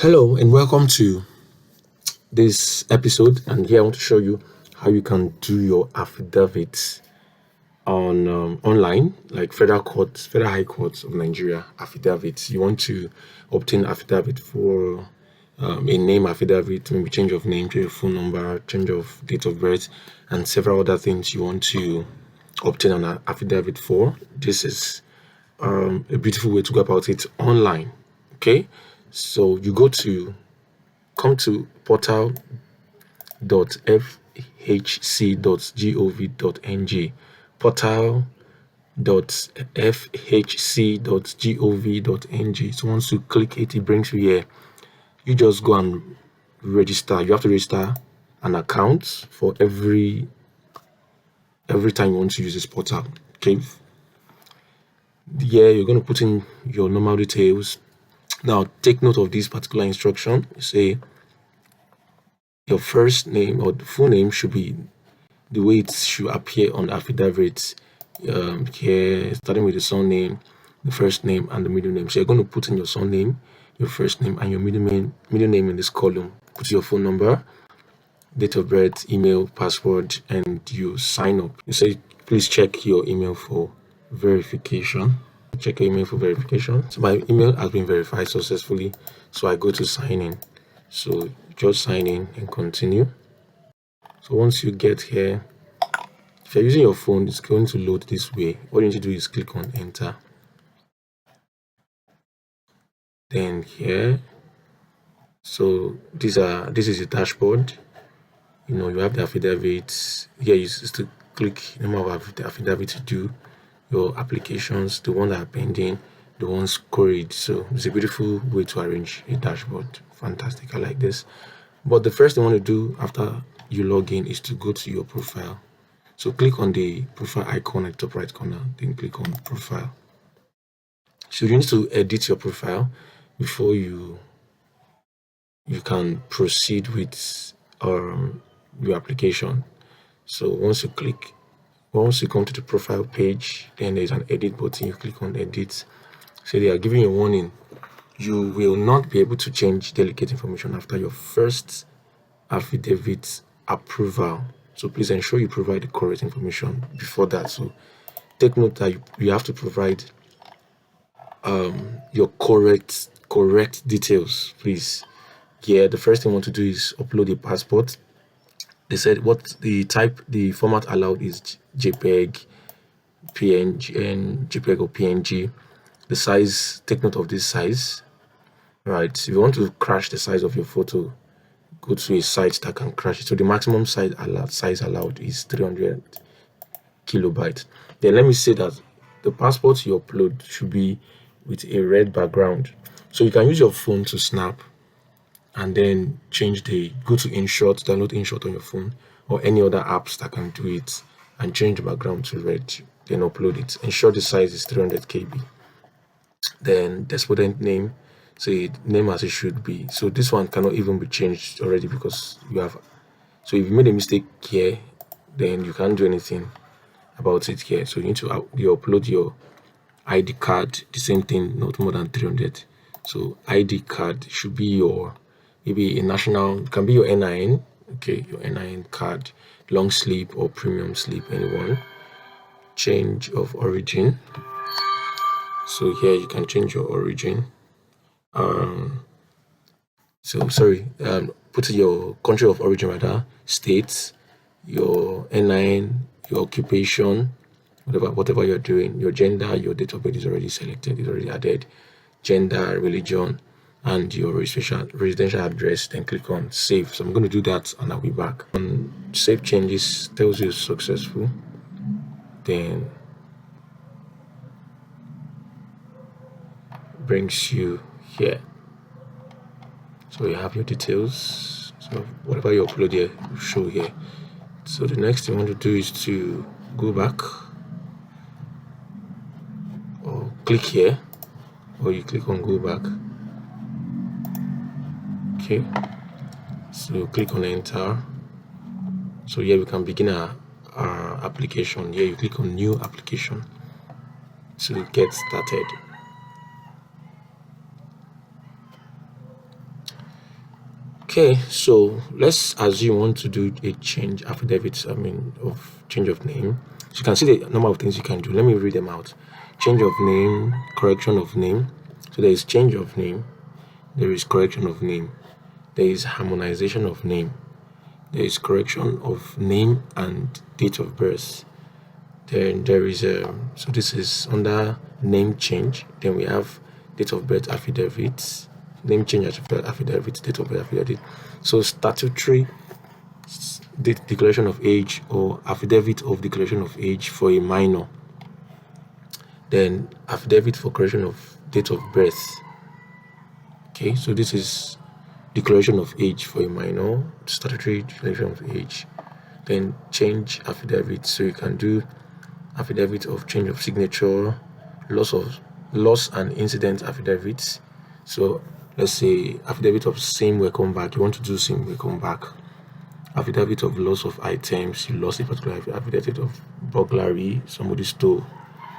Hello and welcome to this episode, and here I want to show you how you can do your affidavits on online, like federal high courts of Nigeria affidavits. You want to obtain affidavit for a name affidavit, maybe change of name, change of phone number, change of date of birth, and several other things you want to obtain an affidavit for. This is a beautiful way to go about it online. Okay, so you come to portal.fhc.gov.ng, portal.fhc.gov.ng. So once you click it, it brings you here. You just go and register. You have to register an account for every time you want to use this portal. Okay, yeah, you're going to put in your normal details. Now take note of this particular instruction. You say your first name or the full name should be the way it should appear on the affidavit. Here, starting with the surname, the first name, and the middle name. So you're going to put in your surname, your first name, and your middle name in this column. Put your phone number, date of birth, email, password, and you sign up. You say, please check your email for verification. Check your email for verification. So my email has been verified successfully. So I go to sign in. So just sign in and continue. So once you get here, if you're using your phone, it's going to load this way. All you need to do is click on enter. Then here, so this is the dashboard. You have the affidavits. Here is to click the number of the affidavit to do your applications, the ones that are pending, the ones queried. So it's a beautiful way to arrange a dashboard. Fantastic, I like this. But the first thing you want to do after you log in is to go to your profile. So click on the profile icon at the top right corner, then click on profile. So you need to edit your profile before you can proceed with your application. So once you come to the profile page, then there's an edit button. You click on edit. So they are giving you a warning. You will not be able to change delicate information after your first affidavit approval. So please ensure you provide the correct information before that. So take note that you have to provide your correct details, please. Yeah, the first thing I want to do is upload a passport. They said what the format allowed is JPEG, PNG, and JPEG or PNG. The size, take note of this size. Right, if you want to crash the size of your photo, go to a site that can crash it. So the maximum size allowed is 300 kilobytes. Then let me say that the passport you upload should be with a red background. So you can use your phone to snap and then go to InShot, download InShot on your phone or any other apps that can do it, and change the background to red, then upload it. Ensure the size is 300 KB. Then despondent name, say name as it should be. So this one cannot even be changed already because so if you made a mistake here, then you can't do anything about it here. So you need to you upload your ID card, the same thing, not more than 300. So ID card should be maybe a national, it can be your NIN, okay, your NIN card, long sleep or premium sleep, anyone. Change of origin. So here you can change your origin. Put your country of origin rather, states, your NIN, your occupation, whatever you're doing, your gender, your date of birth is already selected, is already added, gender, religion, and your residential address. Then click on save. So I'm going to do that and I'll be back. Save changes, tells you successful. Then brings you here. So you have your details. So whatever you upload here will show here. So the next thing you want to do is to go back or click here, or you click on go back. Okay, so click on enter. So here we can begin our application. Here you click on new application to get started. Okay, so let's assume you want to do a change affidavit, of change of name. So you can see the number of things you can do. Let me read them out. Change of name, correction of name. So there is change of name, there is correction of name, there is harmonization of name, there is correction of name and date of birth. Then there is so this is under name change. Then we have date of birth affidavit, name change affidavit, date of birth affidavit. So statutory declaration of age or affidavit of declaration of age for a minor. Then affidavit for correction of date of birth. Okay, so this is declaration of age for a minor, statutory declaration of age. Then change affidavit, so you can do affidavit of change of signature, loss and incident affidavits. So let's say affidavit of same welcome back, you want to do same welcome back. Affidavit of loss of items, you lost a particular affidavit of burglary, somebody stole,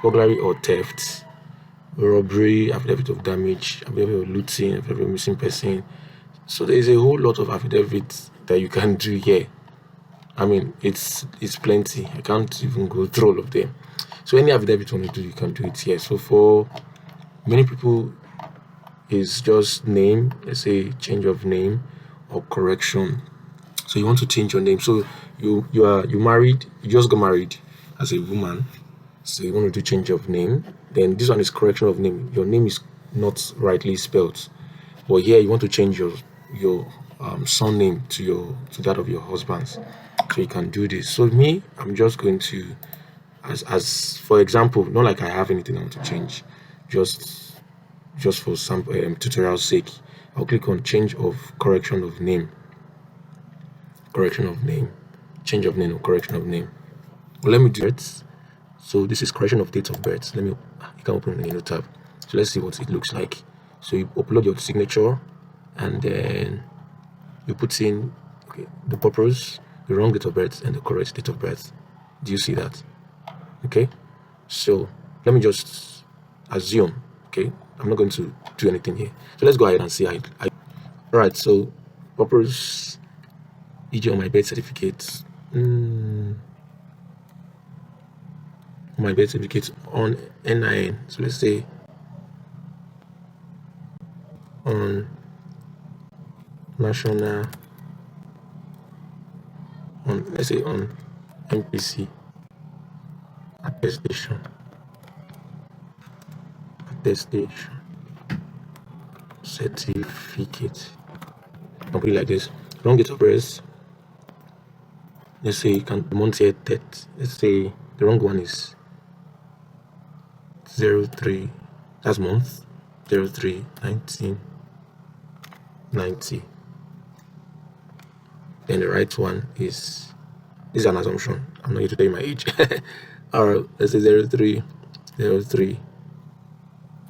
burglary or theft, robbery, affidavit of damage, affidavit of looting, affidavit of missing person. So there is a whole lot of affidavits that you can do here. It's plenty. I can't even go through all of them. So any affidavit you want to do, you can do it here. So for many people, it's just name, let's say change of name or correction. So you want to change your name. So you married, you just got married as a woman. So you want to do change of name. Then this one is correction of name. Your name is not rightly spelled. But here you want to change your surname to that of your husband's. So you can do this. So me, I'm just going to, as for example, not like I have anything I want to change, just for some tutorial sake, I'll click on change of correction of name, change of name or correction of name. Well, let me do it. So this is correction of date of birth. You can open a new tab. So let's see what it looks like. So you upload your signature and then you put in the purpose, the wrong date of birth and the correct date of birth. Do you see that? Okay, so let me just assume. Okay, I'm not going to do anything here. So let's go ahead and see. All right, so purpose, e.g. on my birth certificate, my birth certificate on NIN. So let's say on national, let's say on MPC attestation, certificate, something like this. Wrong date of birth. Let's say you can month year that. Let's say the wrong one is 03. That's month 03 1990. Then the right one is, this is an assumption. I'm not going to tell you my age. Or let's say 03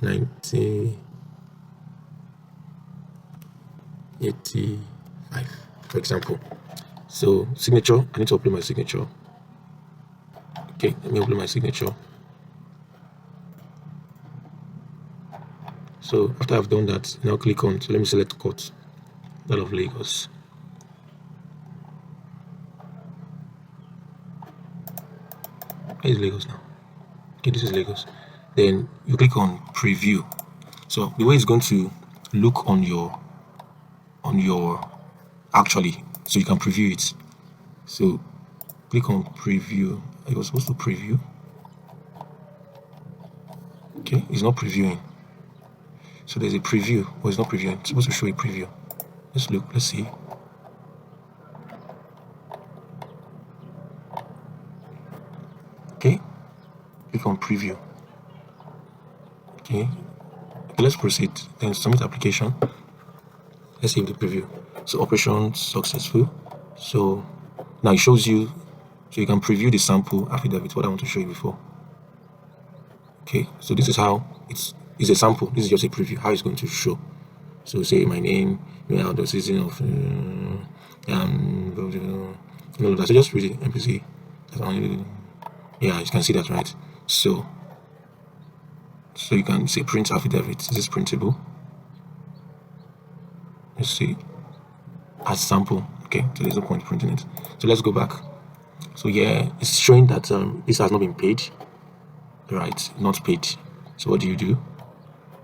1985, for example. So signature, I need to upload my signature. Okay, let me upload my signature. So after I've done that, now click on, so let me select court, that of Lagos. Where is Lagos now? Okay, this is Lagos. Then you click on preview. So the way it's going to look on your actually, so you can preview it. So click on preview. I was supposed to preview. Okay, it's not previewing. So there's a preview, but it's not previewing. It's supposed to show a preview. Let's look, let's see. Okay, click on preview. Okay, let's proceed. Then submit application. Let's save the preview. So operation successful. So now it shows you, so you can preview the sample affidavit, what I want to show you before. Okay, so this is how it's a sample. This is just a preview, how it's going to show. So say my name, the season of so just read it, MPC. Yeah, you can see that, right? So you can say print affidavit. This is printable. Let's see. as sample. Okay, so there's no point printing it. So let's go back. So yeah, it's showing that this has not been paid, right? Not paid. So what do? You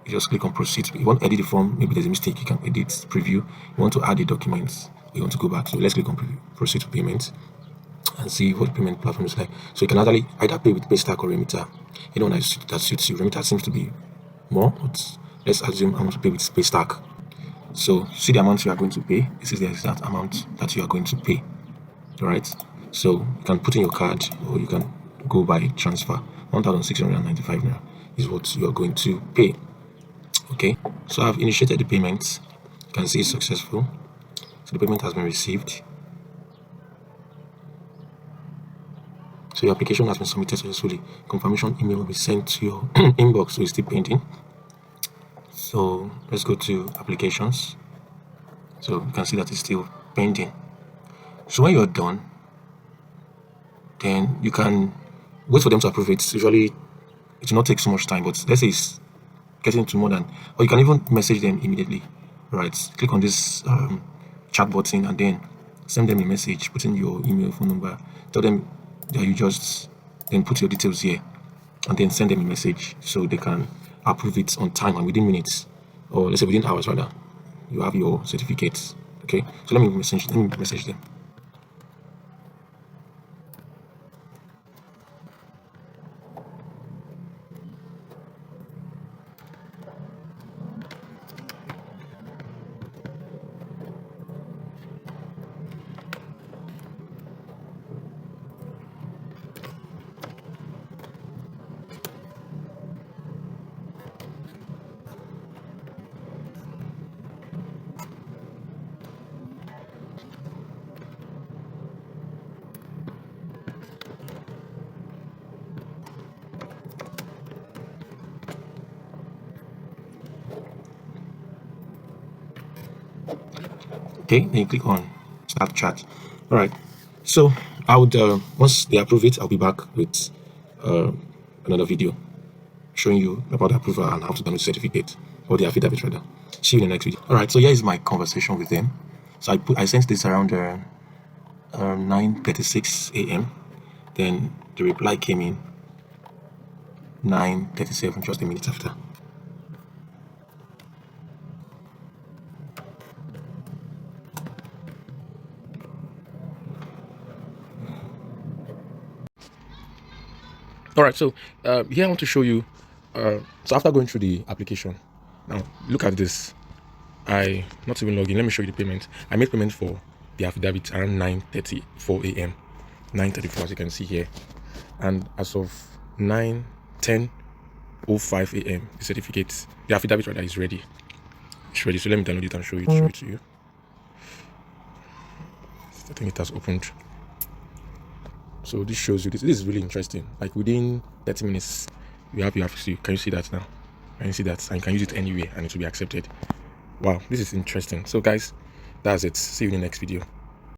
just click on proceed. You want to edit the form, maybe there's a mistake, you can edit preview. You want to add the documents, you want to go back. So let's click on preview, proceed to payment, and see what payment platform is like. So you can actually either pay with Paystack or Remitter. Anyone that suits you. Remitter seems to be more, but let's assume I want to pay with Paystack. So see the amount you are going to pay. This is the exact amount that you are going to pay. All right. So you can put in your card, or you can go by transfer. 1,695 naira is what you are going to pay. Okay. So I've initiated the payment. You can see it's successful. So the payment has been received. So your application has been submitted successfully. Confirmation email will be sent to your inbox. So it's still pending. So let's go to applications. So you can see that it's still pending. So when you're done, then you can wait for them to approve it. Usually it will not take so much time, but let's say it's getting to more than, or you can even message them immediately, right? Click on this chat button and then send them a message, put in your email, phone number, tell them that you just then put your details here, and then send them a message so they can approve it on time and within minutes, or let's say within hours rather. You have your certificates. Okay, so let me message them. Okay, then you click on start chat. All right, so I would once they approve it, I'll be back with another video showing you about the approval and how to download the certificate, or the affidavit rather. See you in the next video. All right, so here is my conversation with them. So I sent this around 9:36 a.m. Then the reply came in 9:37, just a minute after. All right, so here I want to show you. So after going through the application, now look at this. I not even log in. Let me show you the payment. I made payment for the affidavit around 9:34 a.m. 9:34, as you can see here, and as of 9:10:05 a.m. the affidavit rather, is ready. It's ready. So let me download it and show it to you. I think it has opened. So this shows you this is really interesting. Like within 30 minutes, you have can you see that now? Can you see that? And you can use it anywhere and it will be accepted. Wow, this is interesting. So guys, that's it. See you in the next video.